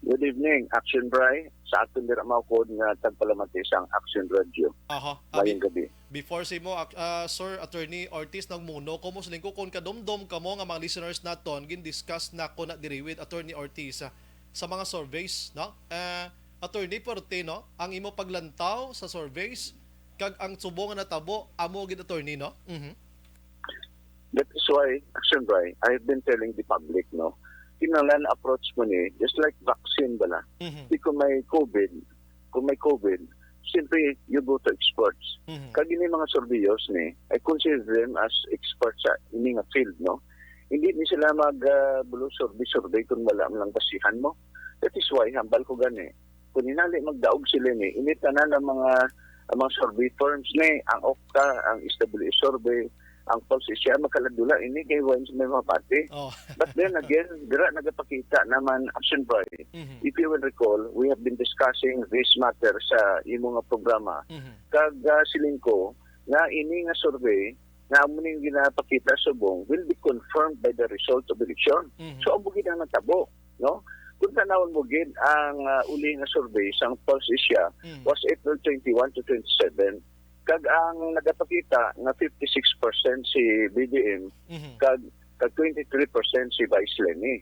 Good evening, Action Bray. Sa aton dira maukod nga tagpalamati sang Action Radio. Aha. Mayong gabi. Before si mo, Sir Attorney Ortiz nagmuno, ko mo ko kung kadomdom ka mo nga mga listeners naton, gin-discuss na ko na diri with Attorney Ortiz sa mga surveys, no? Attorney Porte, no? Ang imo paglantaw sa surveys, kag ang subong nga natabo, amo gid attorney, no? That is why, Action Bray, I have been telling the public, no, kinahanglan approach mo ni, just like vaccine bala. Di kung may COVID, simply you go to experts. Kag ini mga surveyors ni, I consider them as experts sa ini nga field, no. Hindi ni sila bulo survey kung wala man lang basihan mo. That is why hambal ko gani. Kung hinali magdaog sila ni, initanan ng mga survey firms ni, ang OCTA, ang SWS survey, ang Pulse siya makaladula ini kay Wines may mapati. Oh. But then again, dira nagapakita naman Action Bray. If you will recall, we have been discussing this matter sa imong nga programa. Kag siling ko nga ini nga survey nga amo ning ginapakita subong will be confirmed by the result of the election. So amo gid ang natabo, no? Kung tanawon mo gid ang uli nga survey sang Pulse Asia was April 21 to 27. Kag ang nagapakita nga 56% si BBM, kag 23% si Vice Lenny.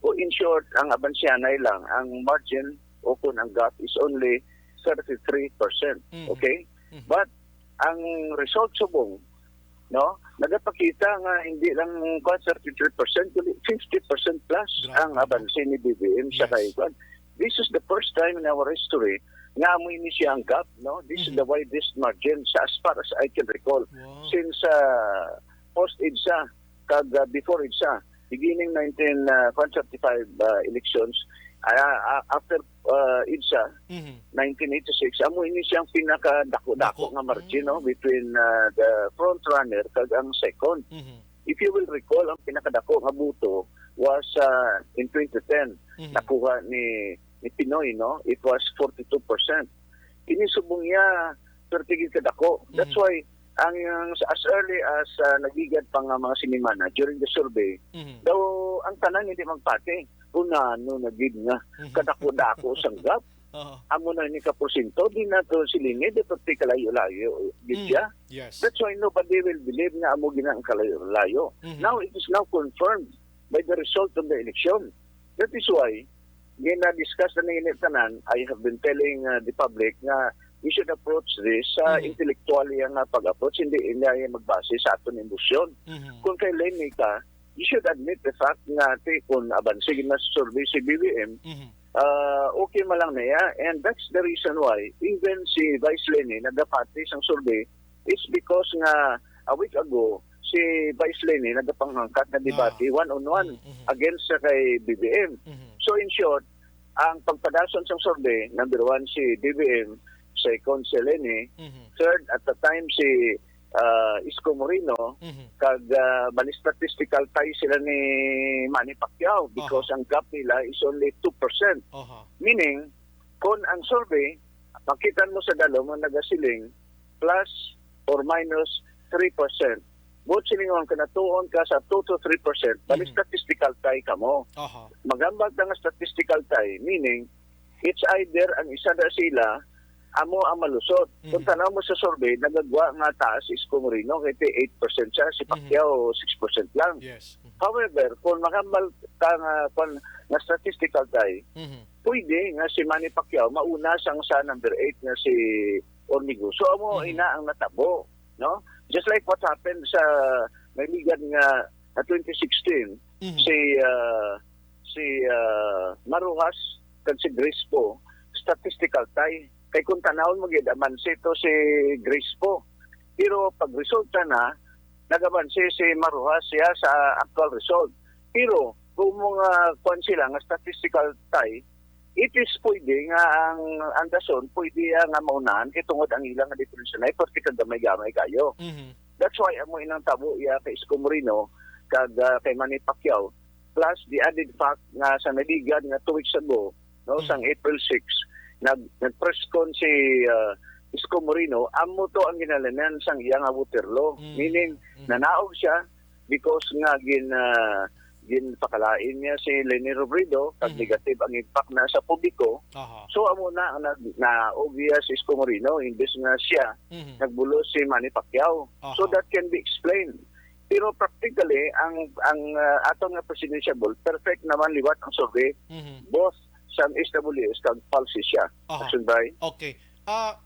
O in short, ang abansyanay lang, ang margin o kung ang gap is only 33%. Okay? But ang result subong, no, nagapakita nga hindi lang 33%, kundi 50% plus ang abansya ni BBM sa kaiwan. This is the first time in our history nga mo ini siya ang gap, no? This is the widest margin sa as far as I can recall. Wow. Since post-EDSA, kag before EDSA, beginning 1935 elections, after EDSA, 1986, amo ini siyang pinakadako-dako nga margin, no? Between the front runner kag ang second. If you will recall, ang pinakadako nga buto was in 2010, nakuha ni Pinoy, no? It was 42%. Inisubong niya 30 kadako. That's why ang as early as nagigad pa nga mga sinimana during the survey, daw ang tanan hindi magpati. Una no nagid nga kadako-dako sang gap. Amo na ni kaporsinto di na to silingi di pati kalayo-layo gid siya. Yes. That's why nobody will believe nga amo gina ang kalayo-layo. Now it is now confirmed by the result of the election. That is why gina-discuss na ng tanan, I have been telling the public na we should approach this sa intellectually ang pag-approach, hindi magbase sa aton emosyon. Kung kay Lenny ka, you should admit the fact nga kung abansig na survey si BBM, okay malang na ya. And that's the reason why even si Vice Lenny nagapati sang survey, it's because nga a week ago, si Vice Lenny nagapanghangkat na debate one-on-one against sa kay BBM. So in short, ang pagpadason sa survey, number 1 si BBM, second si Lenny, third at the time si Isko Moreno, kag bali statistical tie sila ni Manny Pacquiao because ang gap nila is only 2%. Meaning, kung ang survey, makita mo sa dalo mo nagasiling plus or minus 3%. Both silingon ka natuon ka sa 2 to 3%, bali statistical tie ka mo. Magambag na nga statistical tie, meaning, it's either ang isa na sila, amo ang malusot. Kung tanaw mo sa survey, nagagwa nga taas si Isko Moreno, kaya 8% siya, si Pacquiao 6% lang. Yes. However, kung magambag ka nga statistical tie, pwede nga si Manny Pacquiao mauna sang sa number 8 nga si Ormigo. So, amo ina ang natabo, no? Just like what happened sa naligan nga 2016, si Maruhas kag si Grace po, statistical tie. Kay kung tanawon mo gid amansi to si Grace po. Pero pag resulta na, nagamansi si Maruhas siya sa actual result. Pero kung mga kwan sila nga statistical tie, it is pwede nga ang dason pwede nga maunahan kay tungod ang ilang nga diferensya na ipot kay gamay-gamay kayo. That's why amo inang tabo iya kay Isko Moreno kag kay Manny Pacquiao plus the added fact nga sa naligan nga 2 weeks ago, no, sang April 6, nag-press con si Isko Moreno, amo to ang ginalanan sang iya nga Waterloo. Meaning nanaog siya because nga ginpakalain niya si Leni Robredo kag negative ang impact na sa publiko. Aha. So amo na ang na obvious is Isko Moreno imbes nga siya nagbulos si Manny Pacquiao. Aha. So that can be explained. Pero practically ang atong nga presidential perfect naman liwat ang survey both sa SWS kag falsi siya. Aha. Sunday. Okay.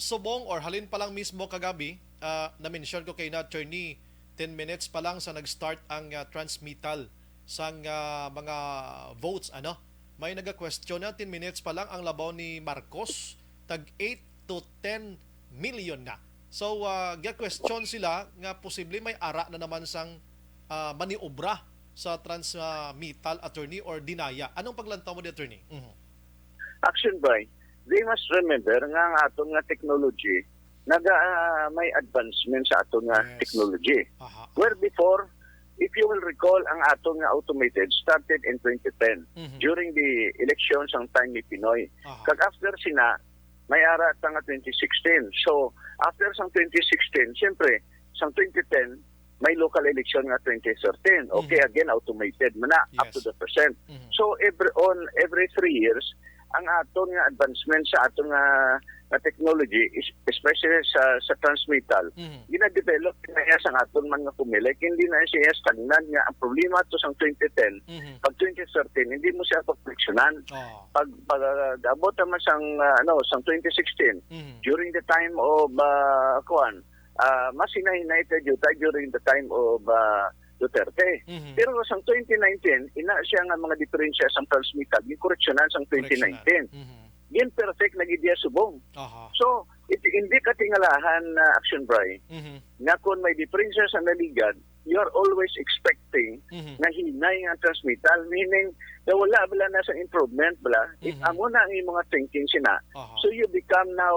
Subong or halin pa lang mismo kagabi, na-mention ko kay na attorney 10 minutes pa lang sa nag-start ang transmittal sang mga votes may naga-question na 10 minutes pa lang ang labaw ni Marcos tag 8 to 10 million na. So ga-question sila nga posible may ara na naman sang maniobra sa transmittal attorney or dinaya. Anong paglantaw mo di attorney? Action by they must remember nga ang atong nga technology may advancement sa atong nga technology. Aha. Where before, if you will recall, ang atong nga automated started in 2010 during the elections ang time ni Pinoy. Aha. Kag after sina, may ara ta nga 2016. So, after sang 2016, siyempre, sang 2010, may local election nga 2013. Okay, again, automated man na, up to the percent. So, every 3 years, ang aton nga advancement sa aton nga technology, especially sa transmittal, gina-develop na iya sa aton mga pumilik. Hindi na siya stagnan nga. Ang problema to sa 2010, pag 2013, hindi mo siya pagfleksyonan. Pag abot naman sang 2016, during the time of mas hinahinay during the time of Duterte. Pero sa 2019, ina siya nga mga diferensya sa transmittal, yung koreksyonan sa 2019. Yan perfect na gidiya subong. So, hindi katingalahan na action bray na kung may diferensya sa naligad, you are always expecting na hinay ang transmittal, meaning na wala bala na sa improvement bala. If amo na ang mga thinking sina, so you become now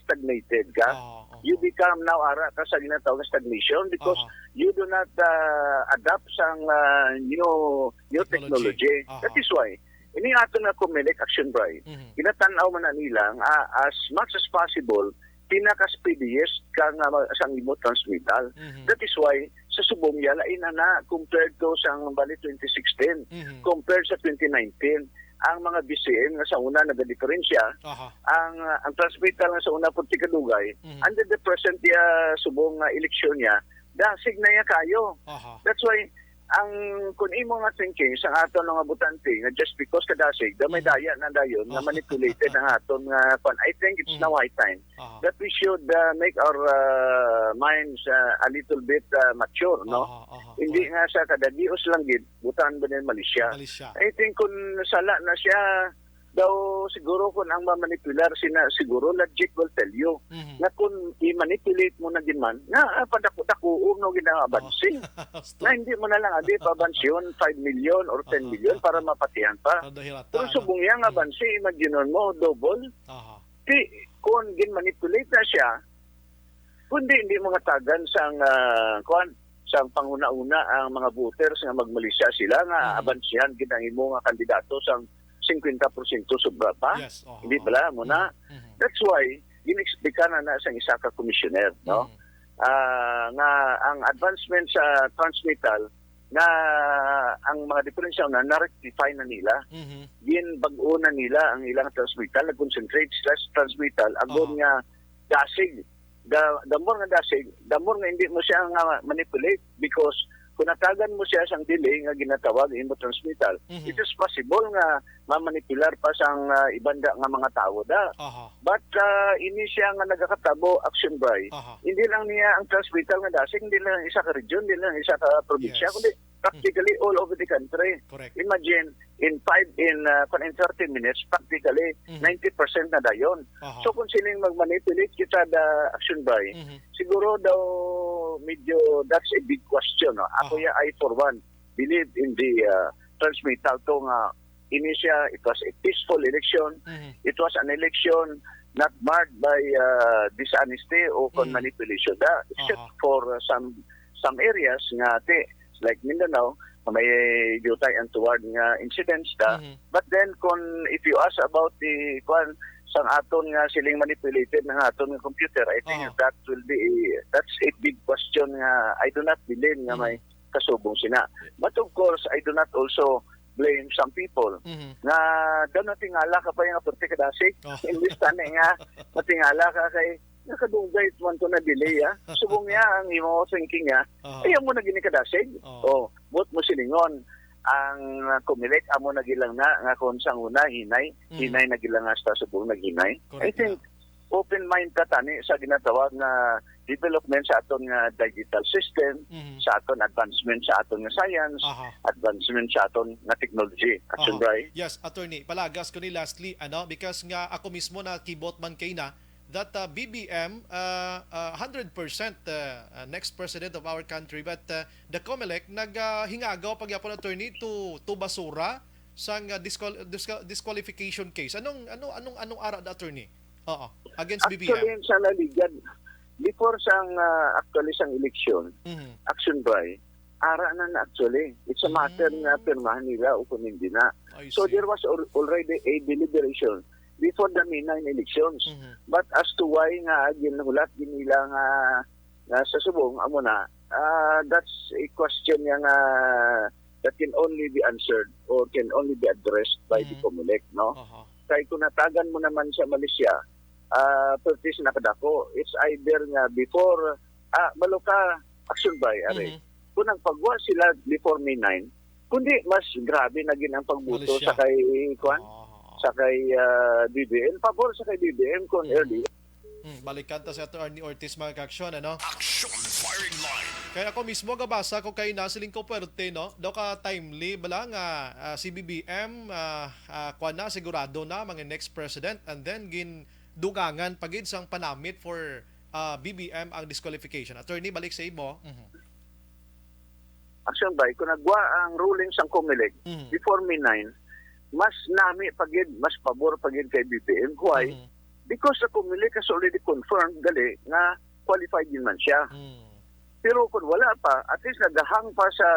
stagnated ka. You become now ara ka sa ginatawag na stagnation because you do not adapt sa new technology. That is why ini ato na Comelec action bray. Ginatanaw man na nila as much as possible pinaka-speediest ka nga sa imo transmittal. That is why sa subong yala na compared to sa bali 2016 compared sa 2019 ang mga BCM nga sa una nagadiferensya ang transmittal nga sa una puti kadugay under the present subong eleksyon niya dasig na ya kayo. That's why ang kun imo nga thinking sa aton nga butante nga just because kadasig damay daya na dayon nga manipulated ang aton nga I think it's now high time that we should make our minds a little bit mature, no? Hindi nga sa kadagios lang gid butan ba din Malaysia. I think kun sala na siya daw siguro kung ang mamanipular siguro logic will tell you na kung i-manipulate mo na din man na padako-dako no ginabansin na hindi mo na lang adi pabansyon 5 million or 10 million para mapatihan pa. Pero subong yang abansi imagine mo double. Kung gin-manipulate na siya kundi hindi mo ngatagan sang sang panguna-una ang mga voters nga magmalisya sila nga abansihan gid ang imo nga kandidato sang 50% sobra pa. Hindi pala mo na. That's why inexplica na sa isa ka commissioner, no? Nga ang advancement sa transmittal na ang mga diferensya na-rectify na nila. Bag-o na nila ang ilang transmittal, nag-concentrate sila sa transmittal, agon nga dasig. The more nga dasig, the more nga hindi mo siya nga manipulate because kung natagan mo siya sang delay nga ginatawag imo transmittal, it is possible nga mamanipular pa sang ibanda nga mga tao da. But ini siya nga nagakatabo action by. Hindi lang niya ang transmittal nga dasig, hindi lang isa ka region, hindi lang isa ka probinsya, kundi practically all over the country. Correct. Imagine in 30 minutes practically 90% na dayon. So kung sining magmanipulate kita da action by, siguro daw medyo that's a big question. No? Ako I for one believe in the transmittal to nga initia it was a peaceful election. It was an election not marred by dishonesty o manipulation da except for some areas nga like Mindanao may jutay ang toward nga incidents da. But then if you ask about the sang aton nga siling manipulated ng aton nga computer, I think that's a big question nga I do not believe nga may kasubong sina. But of course, I do not also blame some people nga daw natingala ka pa yung aporte kadasig. Imbis tani nga natingala ka kay nakadugay man to na delay subong niya ang imo thinking niya ayaw mo na gini kadasig. But mo silingon ang Comelec amo nagilang na nga kung sang una hinay nagilang sa subong naghinay. I think open mind ka tani sa ginatawag na development sa aton nga digital system, sa aton advancement sa aton nga science, advancement sa aton nga technology. Action right? Yes, attorney. Palagas ko ni lastly because nga ako mismo na keyboard man kay na that BBM 100% next president of our country, but the Comelec naghingagaw pagyapon attorney to basura sang disqualification case. Anong ara da attorney? Against BBM. Actually, sa naligan, before sang actually sang election, action by, ara na actually. It's a matter na pirmahan nila o kung hindi na. So there was already a deliberation before the May 9 elections. But as to why nga ginulat nila nga sa subong, amo na, that's a question nga that can only be answered or can only be addressed by the Comelec, no? Kaya kung natagan mo naman sa Malaysia, purpose na kadako, it's either nga before, Maloka action by, kung nagpagwa sila before May 9, kundi mas grabe na gin ang pagbuto sa kay sa kay BBM, pabor sa kay BBM kung early. Balikan ta sa Attorney Ortiz mga ka-aksyon, Action firing line. Kaya ako mismo gabasa ko kay nasiling ko puwerte, daw ka timely bala nga si BBM kuha na sigurado na mga next president and then dugangan pagid sang panamit for BBM ang disqualification. Attorney, balik sa imo. Action by, kung nagwa ang ruling sang Comelec before May 9, mas nami pagid, mas pabor pagid kay BBM. Why? Because the Comelec has already confirmed gali nga qualified din man siya. Pero kung wala pa, at least nagahang pa sa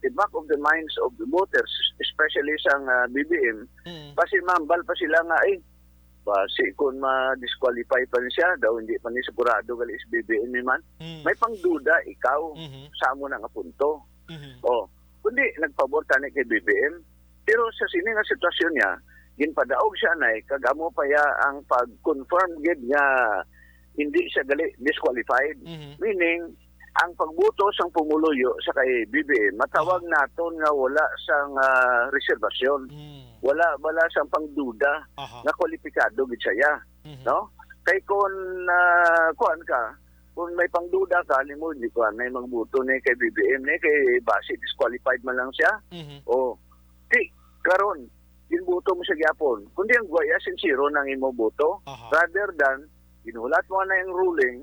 the back of the minds of the voters, especially sa BBM, pasimambal pa sila nga, basi kung ma-disqualify pa rin siya, daw hindi pa ni sigurado gali is BBM man, may pangduda ikaw sa mo na nga punto. Kundi nagpabor tani kay BBM, pero sa sini nga sitwasyon niya, ginpadaog siya na kagamo pa ya ang pag-confirm gid nga hindi siya gali disqualified, meaning ang pagbuto sang pumuluyo sa kay BBM matawag naton nga wala sang reservasyon, wala sang pangduda nga kwalipikado gid siya, no? Kay kung kuan ka, kung may pangduda ka nimo di kuan may magbuto ni kay BBM ni kay base disqualified man lang siya, karon ginbuto mo sa gyapon kundi ang guaya sincero nang imo boto, rather than ginulat mo na yung ruling,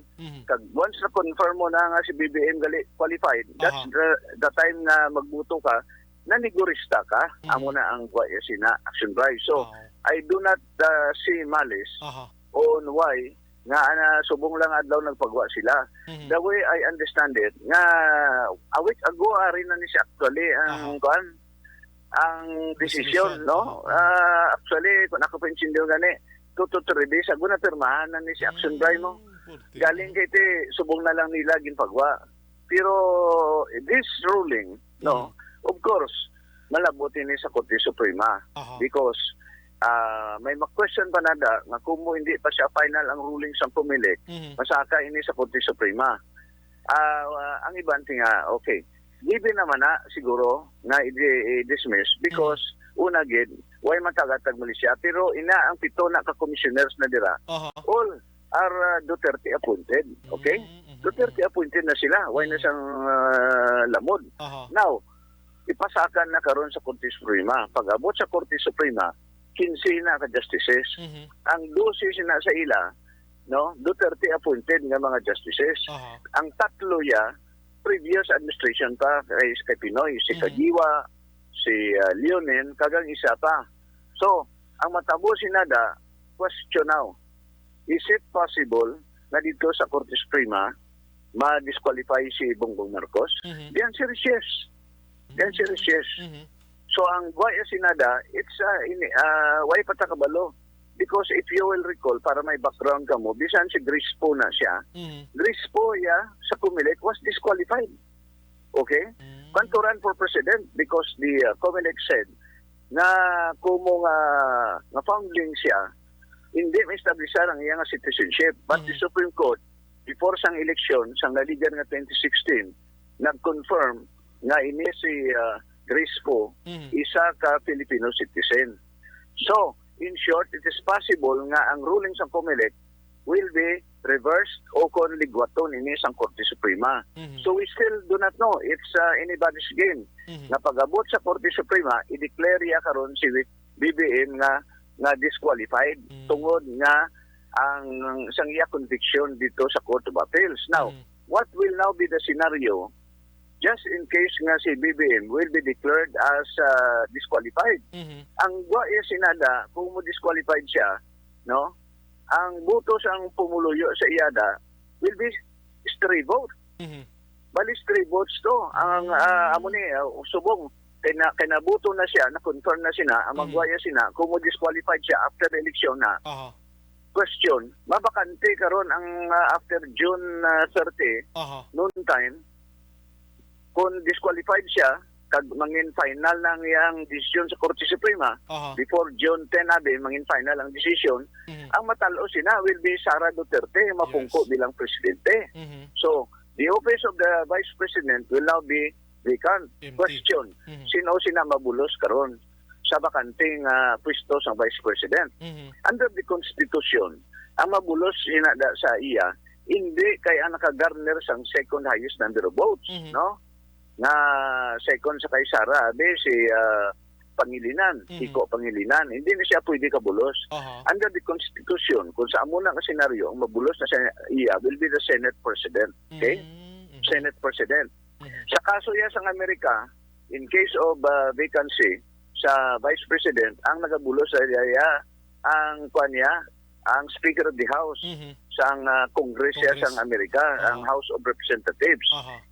kag once na confirm mo na nga si BBM gali qualified, that's the time na magbuto ka, nanigurista ka, amo na ang guaya sina action drive. So I do not see malice on why nga subong lang adlaw nagpagwa sila. The way I understand it, nga a week ago ari na ni siya actually ang decision, no? Actually, kung ako pinsin daw gani, 2 to 3 days ago na pirmahan na ni si Action Drive mo. Galing kay subong na lang nila ginpagwa. Pero this ruling, no, of course, malabutin ni sa Korte Suprema because may mag-question pa nada nga kung hindi pa siya final ang ruling sa Comelec, masaka ini sa Korte Suprema. Ang ibang tinga, okay, given naman na siguro na i-dismiss because una gid way matagatag Malaysia pero ina ang 7 na ka commissioners na dira all are Duterte appointed, okay? Duterte appointed na sila, way na sang lamod. Now ipasakan na karon sa Korte Suprema, pag-abot sa Korte Suprema 15 na ka justices, ang 12 na sa ila, no, Duterte appointed nga mga justices, ang 3 ya previous administration pa kay Pinoy, si Kagiwa, si Leonen, kagang isa pa. So, ang matabo sinada, question now, is it possible na dito sa Korte Suprema ma-disqualify si Bongbong Marcos? The answer is yes. The answer is yes. So, ang guaya sinada, it's why patakabalo. Because if you will recall, para may background ka mo, bisan si Grispo na siya, Grispo sa Comelec was disqualified. Okay? Want to run for president because the COMELEC said na kung nga founding siya, hindi ma-establishar ang iyang citizenship. But the Supreme Court, before sang eleksyon, sang naligan nga 2016, nag-confirm nga ini si Grace Poe, isa ka Filipino citizen. So, in short, it is possible nga ang ruling sa COMELEC will be reversed o kung ligwaton ini sang Korte Suprema. So we still do not know. It's anybody's game. Nga pag-abot sa Korte Suprema, i-declare ya karon si BBM nga disqualified tungod nga ang sang iya conviction dito sa Court of Appeals. Now, what will now be the scenario just in case nga si BBM will be declared as disqualified? Ang iya sinada, kung mo disqualified siya, no? Ang buto sang pumuluyo sa IADA will be stray vote. Bali stray votes to. Ang amo ni subong kinabuto na siya, na-confirm na sina, ang magwaya sina, kung mo disqualified siya after the election na. Question, mabakante karon ang after June 30, noon time, kung disqualified siya, kag mangin final lang yang desisyon sa Korte Suprema, before June 10 abi mangin final ang desisyon, ang matalo sina will be Sara Duterte mapungko bilang presidente. So, the office of the Vice President will now be vacant. Question, sino sina mabulos karon sa bakanting pwesto sa Vice President? Under the Constitution, ang mabulos sina sa iya, hindi kay ang nakagarner sang second highest number of votes, no? Na second sa kay Sara, si Pangilinan, Iko Pangilinan, hindi na siya pwede kabulos. Under the Constitution, kung sa amo na ka senaryo, ang mabulos na siya iya will be the Senate President. Okay? Senate President. Sa kaso yan sa Amerika, in case of vacancy sa Vice President, ang nagabulos sa iya, ang kanya, ang Speaker of the House sang Congress sang Amerika, ang House of Representatives.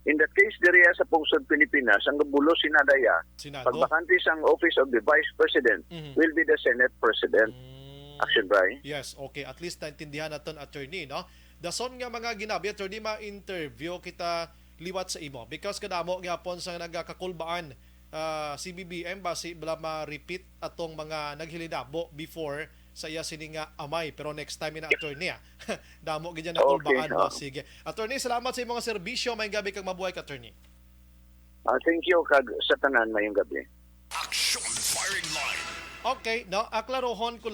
In that case, diriya sa pungsod Pilipinas, ang nabulo sinadaya, pagbakante sang Office of the Vice President will be the Senate President. Action, Brian? Yes, okay. At least naintindihan natin, attorney, no? Dason nga mga ginabi, attorney, ma-interview kita liwat sa imo. Because kadamo nga pon sa nagakakulbaan si BBM, basi bala ma-repeat atong mga naghilinabo before sa iya sini nga amay, pero next time ina attorney damo gid na kulbaan. Sige attorney, salamat sa imong serbisyo, mayong gabi kag mabuhay ka attorney. Thank you kag sa tanan, mayong gabi. Action Firing Line. Okay, no, aklarohon ko